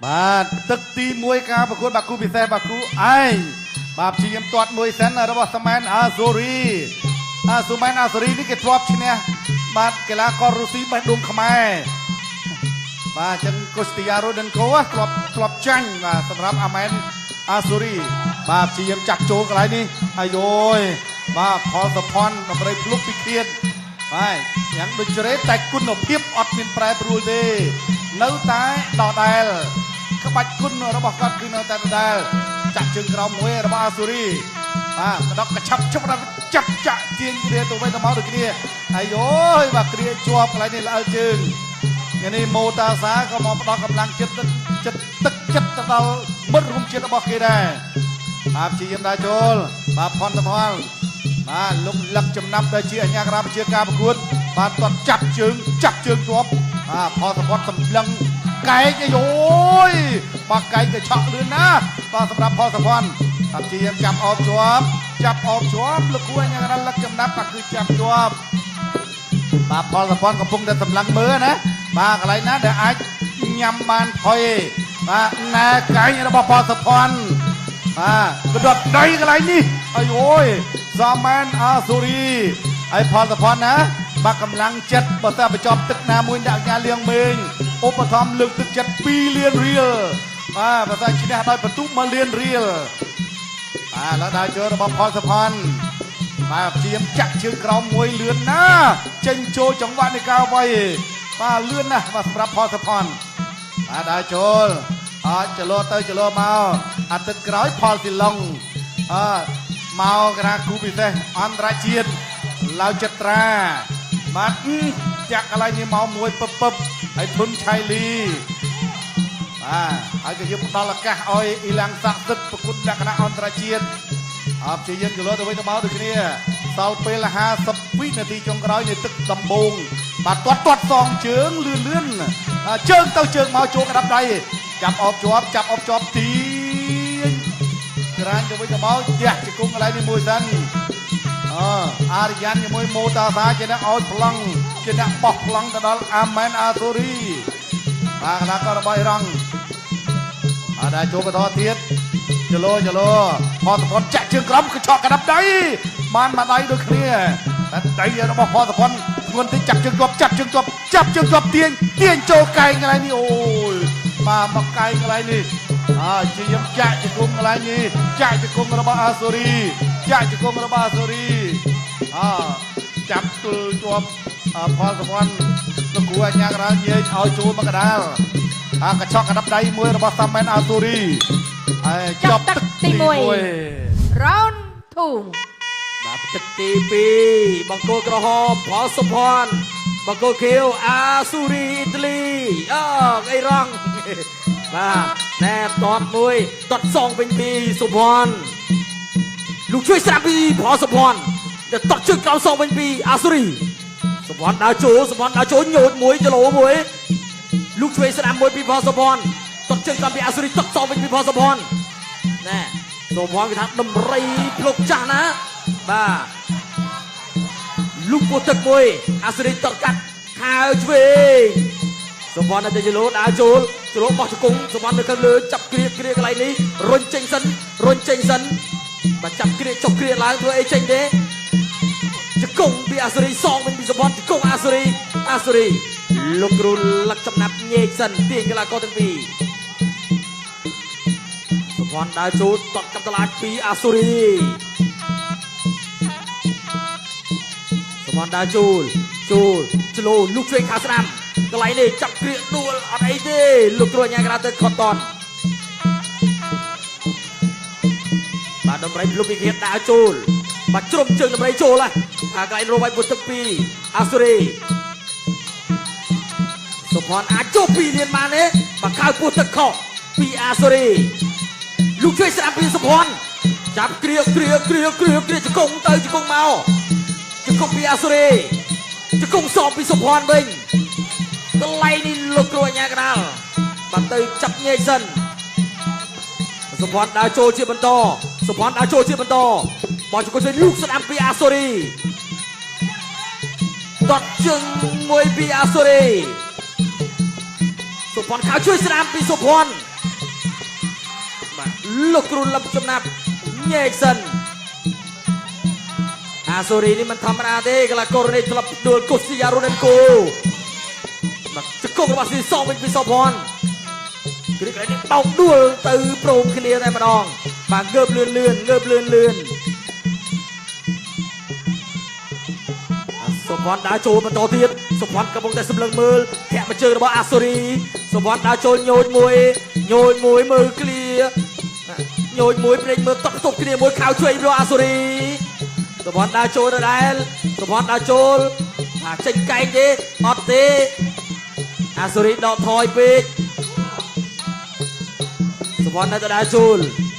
បាទទឹកទី1ការប្រកួតបាគូពិសេសបាគូឯងបាទព្យាយាមទាត់មួយសិនរបស់សមែនអាស៊ូរីសមែនអាស៊ូរីនេះគេធ្លាប់ឈ្នះបាទកីឡាកររុស្ស៊ីបេះដូងខ្មែរបាទចឹងកូស្ទីយ៉ារ៉ូដិនកូធ្លាប់ចាញ់បាទសម្រាប់អាមែនអាស៊ូរីបាទព្យាយាមចាក់ចូលកន្លែងនេះអាយយបាទផលសុផាន់ដើម្បីភ្លុកពីឃាតបាទយ៉ាងដូចជ្រេតែគុណភាពអត់មានប្រែប្រួលទេនៅតែដដែលក្បាច់គុណរបស់គាត់គឺនៅតែដដែលចាក់ជើងក្រោមមួយរបស់អាស៊ូរីបាទកដកកឆាប់ចាប់ចាក់ជាងគ្រាទៅវិញទៅមកដូចគ្នាអាយយបាទគ្រាជាប់កន្លែងនេះល្អិលជើងនេះម៉ូតាសាក៏មកផ្ដល់កម្លាំងចិត្តទៅដល់មិត្តរួមជាតិរបស់គេដែរបាទព្យាយាមដើរចូលបាទផនតផលបាទលុកលឹកចំណាប់ដែលជាអញ្ញាការជាការប្រកួតបាទគាត់ចាប់ជើងជាប់បាទផលសពតសម្លឹងកែកអាយយបាទកែកក៏ឆក់លឿនណាបាទសម្រាប់ផលសពតបាទព្យាយាមចាប់អបជាប់លោកគួរអញ្ញាការលឹកចំណាប់បាទគឺចាប់ជាប់បាទផលសពតកំពុងតែសម្លឹងមើលណាបាទកន្លែងណាដែលអាចញ៉ាំបានថយបាទណែកែងរបស់ផលសពតបាទកដកដៃកន្លែងនេះអាយយសមែនអាស៊ូរីហើយផលសពតណាបាទកម្លាំងចិត្តបើតែបញ្ចប់ទឹកណាមួយដាក់ញ៉ាលៀងមេងឧបត្ថម្ភលើកទឹកចិត្ត2លានរៀលបាទបើតែឈ្នះដោយបន្ទុក1លានរៀលបាទแล้วដើរចូលរបស់ផលសុផាន់បាទព្យាយាមចាក់ជើងក្រោមមួយលឿនណាចេញចូលចង្វាក់នៃការវាយបាទលឿនណាស់បាទសម្រាប់ផលសុផាន់បាទដើរចូលអត់ចលោទៅចលោមកអាទិត្យក្រោយផលស៊ីឡុងមកកណាគូពិសេសអន្តរជាតិឡាវចត្រាបាទចាក់កន្លែងនេះមកមួយពឹបហើយធុនឆៃលីបាទហើយក៏យើងផ្ដល់ឱកាសឲ្យអ៊ីឡាំងសាក់ទឹកប្រកួតលក្ខណៈអន្តរជាតិព្យាយាមចលោទៅវិញទៅមកដូចគ្នាសល់ពេល50វិនាទីចុងក្រោយនៃទឹកដំបងបាទទាត់សងជើងលឿនជើងទៅជើងមកចូលកដាប់ដៃចាប់អបជាប់ទីក្រាញ់ទៅវិញទៅមកទះជង្គង់កន្លែងនេះមួយសិនអារយ៉ានជាមួយម៉ូតាសាជាអ្នកឲ្យប្លង់ជាអ្នកបោះប្លង់ទៅដល់អាមែនអាស៊ូរីបាទកណ្ដាលក៏របស់អ៊ីរ៉ង់បាទដែលចូលបន្តទៀតចលោផលសពតចាក់ជើងក្រោមកញ្ឆក់កណ្ដាប់ដៃបានមួយដៃដូចគ្នាតែដៃរបស់ផលសពតធ្ងន់តិចចាប់ជើងជាប់ទាញចូលកែងកន្លែងនេះអូយបាទមកកែងកន្លែងនេះជាយមចាក់ជង្គង់កន្លែងនេះចាក់ជង្គង់របស់អាស៊ូរីចាប់ទល់ជាប់ផលសពតលោកគួរអញ្ញាការនិយាយឲ្យចូលមកកដាលកញ្ឆក់កណ្ដាប់ដៃមួយរបស់សាមែនអាស៊ូរីហើយជាប់ទឹកទី1 round 2បាទទឹកទី2បង្គោលក្រហមផលសុផាន់បង្គោលខៀវអាស៊ូរីអ៊ីតាលីអ៊ីរ៉ង់បាទណែតាត់មួយតាត់សងវិញពីសុផាន់លោកជួយស្រាប់ពីផលសុផាន់តែតាត់ជើងក្រោមសងវិញពីអាស៊ូរីសុផាន់ដើរចូលញូតមួយចលោមួយលោកជួយស្រាប់មួយពីផលសុផាន់តាត់ជើងក្រោមពីអាស៊ូរីតាត់សងវិញពីផលសុផាន់ណែសុផាន់គេថាដំរីភ្លុកចាស់ណាបាទលុកពោះទឹកមួយអាស៊ូរីតកាត់ខៅឆ្វេងសុផាន់តែចលោដើរចូលបោះជង្គង់សុផាន់នៅខាងលើចាប់គ្រាកន្លែងនេះរុញចេញសិនបាទចាប់គ្រាចុះគ្រាឡើងធ្វើអីចេញទេជង្គង់ពីអាស៊ូរីសងវិញពីសុផាន់ជង្គង់អាស៊ូរីលោកគ្រូលឹកចំណាប់ញែកសិនទាញកីឡាករទាំងពីរសុផាន់ដើរចូលតត់កាប់តឡាចពីអាស៊ូរីសុផាន់ដើរចូលចលោលោកជួយខាស្ដាំកន្លែងនេះចាប់គ្រាដួលអត់អីទេលោកគ្រូអញ្ញាការទៅខត់តនបាទដំរីភ្លុកពីឃាតដើរចូលបាទជ្រុំជើងដំរីចូលហើយកន្លែងរវាយពុតទឹកពីអាស៊ូរីសុផាន់អាចចូល2លានបានទេបាទខៅពោះទឹកខុសពីអាស៊ូរីលោកជួយស្ដាប់ពីសុផាន់ចាប់គ្រាជង្គង់ទៅជង្គង់មកជង្គង់ពីអាស៊ូរីជង្គង់សងពីសុផាន់វិញកន្លែងនេះលោកគ្រូអញ្ញាការបាទទៅចាប់ញែកសិនសុផាន់ដើរចូលជាបន្តបោះជង្គង់ជួយលោកស្ដាប់ពីអាស៊ូរីតត់ជើងមួយពីអាស៊ូរីសុផាន់ខៅជួយស្ដាប់ពីសុផាន់ លោកគ្រូលឹមចំណាប់ញែកសិនអាសូរីនេះមិនធម្មតាទេកីឡាករនេះធ្លាប់ដួលកូស៊ីយ៉ារូណេនកូបាទជង្គង់របស់ស៊ីសវិញពីសភ័ណ្ឌគ្រីកនេះបោកដួលទៅព្រមគ្នាតែម្ដងបាទងើបលឿនសុភ័ណ្ឌដើរចូលបន្តទៀតសុភ័ណ្ឌកំពុងតែសម្លឹងមើលធាក់មកជើងរបស់អាសូរីសុភ័ណ្ឌដើរចូលញយមួយមើលឃ្លាញយមួយព្រេងមើលតក់ទប់គ្នាមួយខៅជួយរបស់អាសូរីសុភ័ណ្ឌដើរចូលដដែលសុភ័ណ្ឌដើរចូលចេញកែងទេអត់ទេអាសូរីដកថយពេកសុភ័ណ្ឌនៅតែដើរចូល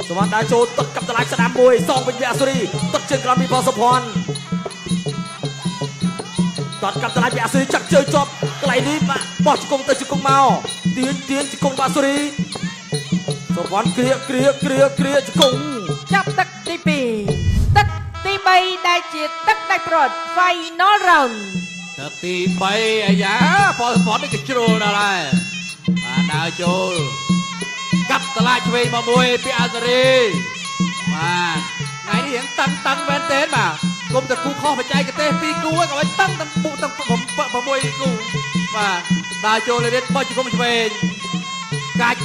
សុភ័ណ្ឌដើរចូលទឹកកាប់តឡាយស្ដាំមួយសងវិញពីអាសូរីទឹកជើងក្រោមពីផងសុភ័ណ្ឌតតកាប់តឡាយពីអាសូរីចាក់ជើងជាប់កន្លែងនេះបោះជង្គង់ទៅជង្គង់មកទាញជង្គង់របស់អាសូរីសុភ័ណ្ឌគ្រាជង្គង់ចាប់ទឹកទី2ទឹកទី3ដែលជាទឹកដាច់ប្រត់ Final Round ទឹកទី3អាយ៉ាផលស្ពតនេះក៏ជ្រុលដល់ហើយដើរចូលកាប់តឡាឆ្វេងមកមួយពីអាសារីបាទថ្ងៃនេះរៀងតឹងមែនទេបាទគុំតែគូខុសបច្ចេកទេស2គូក៏មិនតឹងទាំង6គូបាទដើរចូលលេនបោះជង្គង់ឆ្វេងកាច់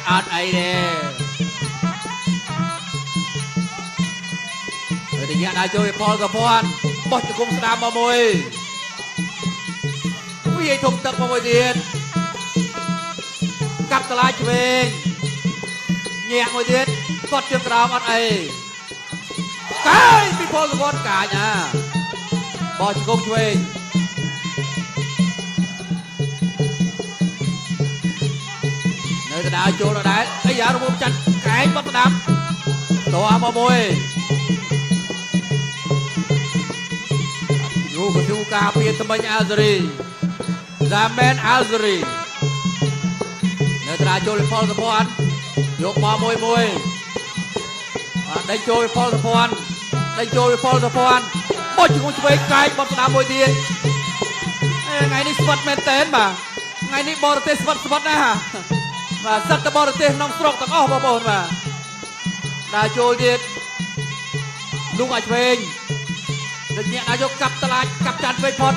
អត់អីទេទៅញ៉ាំដើរចូលផលកពាន់បោះជង្គង់ស្ដាំមកមួយវាយធំទឹកមកមួយទៀតកាប់តឡាឆ្វេងញាក់មួយទៀតគាត់ជើងក្រោមអត់អីកាយពីផលកពាន់កាច់បោះជង្គង់ឆ្វេងនៅដដែលចូលដដែលអាយ៉ារមុំចាត់កែងបាត់ស្ដាប់តោះមកមួយយូក៏យូការពារថ្មិញអាសារីសាមែនអាសារីនៅដដែលចូលផលសភ័ណ្ឌយកមកមួយដេញចូលផលសភ័ណ្ឌបោះជង្គង់ឆ្វេងកែងបាត់ស្ដាប់មួយទៀតថ្ងៃនេះស្វិតមែនតើបាទថ្ងៃនេះបរទេសស្វិតណាស់បាទសិតទៅបរទេសក្នុងស្រុកទាំងអស់បងប្អូនបាទដើរចូលទៀតលុងឲ្យឆ្វេងដូចញាក់ដើរយកកាប់តឡាចកាប់ចានឆ្វេងផុត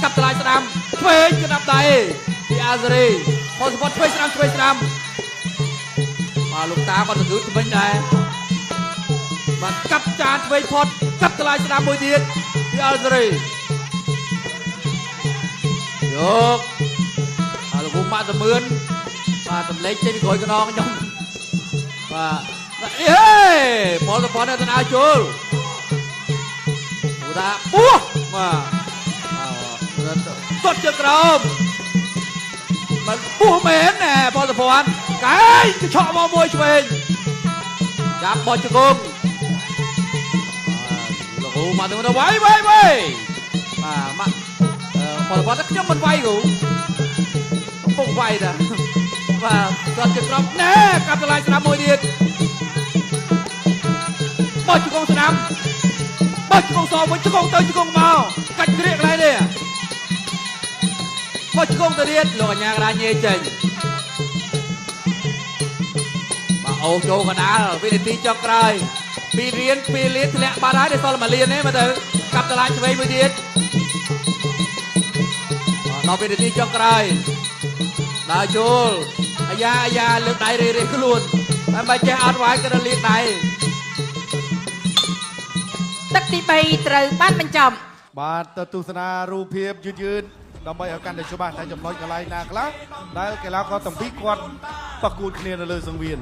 កាប់តឡាចស្ដាំឆ្វេងក្តាប់ដៃពីអាសារីផលសពតឆ្វេងស្ដាំបាទលោកតាគាត់ទៅគឺថ្មិញដែរបាទកាប់ចានឆ្វេងផុតកាប់តឡាចស្ដាំមួយទៀតពីអាសារីយកលោកគុំម៉ាក់សមឿនបាទទម្លេចចេញពីក្រោយកណ្ដងខ្ញុំបាទអេផលសពតនៅទៅដើរចូលឧតាពោះបាទគាត់ជើងក្រោមមិនពោះមែនណែផលសពតកែងទៅឆក់មកមួយឆ្វេងចាប់បោះជង្គង់លោកគ្រូមកទៅវាយបាទមកផលសពតខ្ញុំមិនវាយគ្រូកំពុងវាយតាបាទគាត់ជើងក្រោមណែកាប់តឡាយស្ដាំមួយទៀតបោះជង្គង់ស្ដាំបោះជង្គង់សងវិញជង្គង់ទៅជង្គង់មកកាច់គ្រាកន្លែងនេះបោះជង្គង់ទៅទៀតលោកអញ្ញាកដាញេចេញបាទអូចូលកដាលវិនាទីចុងក្រោយ2លានធ្លាក់បាត់ហើយដល់សល់1លានទេមើលទៅកាប់តឡាញឆ្វេងមួយទៀតដល់វិនាទីចុងក្រោយដើរចូលអាយ៉ាលើកដៃរេខ្លួនតែមិនចេះអត់វាយក៏ដល់លាកដៃទឹកទី3ត្រូវបានបញ្ចប់បាទទៅទស្សនារូបភាពយឺតដើម្បីឲ្យកាន់តែច្បាស់តែចំណុចកន្លែងណាខ្លះដែលកីឡាករទាំងពីរគាត់ប្រកួតគ្នានៅលើសង្វៀន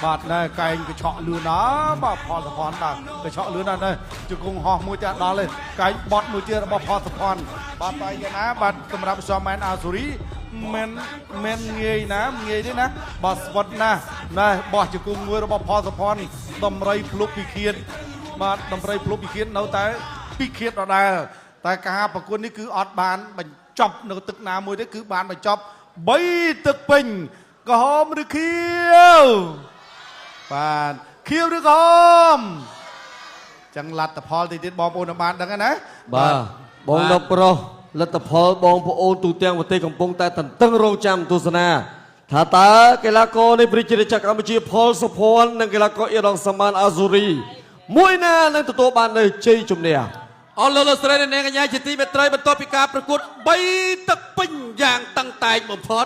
បាទណែកែងកញ្ឆក់លឿនណាបាទផលសភ័ណ្ឌបាទកញ្ឆក់លឿនណាស់នេះជង្គង់ហោះមួយទៀតដល់ទេកែងបត់មួយទៀតរបស់ផលសភ័ណ្ឌបាទតែយ៉ាងណាបាទសម្រាប់សមែនអាស៊ូរីមិនងាយទេណាបាទស្វិតណាស់ណែបោះជង្គង់មួយរបស់ផលសភ័ណ្ឌតម្រៃភ្លុកពីខៀនបាទតម្រៃភ្លុកពីខៀននៅតែពីខៀនដដែលតែការប្រកួតនេះគឺអត់បានបញ្ចប់នៅទឹកណាមួយទេគឺបានបញ្ចប់3ទឹកពេញក្រហមឬខៀវបាទខៀវឬក្រហមចឹងលទ្ធផលទីបងប្អូនបានដឹងណាបាទបងដប់ប្រុសលទ្ធផលបងប្អូនទូទាំងប្រទេសកំពុងតែតន្ទឹងរង់ចាំទស្សនា ថាតើកីឡាករនៃប្រជាជាតិកម្ពុជាផលសុភ័ណ្ឌនិងកីឡាករអ៊ីរ៉ង់សាម៉ានអាស៊ូរីមួយណានឹងទទួលបាននៅជ័យជំនះ អស់លោកស្រីនិងកញ្ញាជាទីមេត្រីបន្ទាប់ពីការប្រកួត3ទឹកពេញយ៉ាងតឹងតែងបំផុត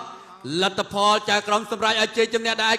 លទ្ធផលចៅក្រមសម្រាប់ឲ្យជ័យជំនះដែរ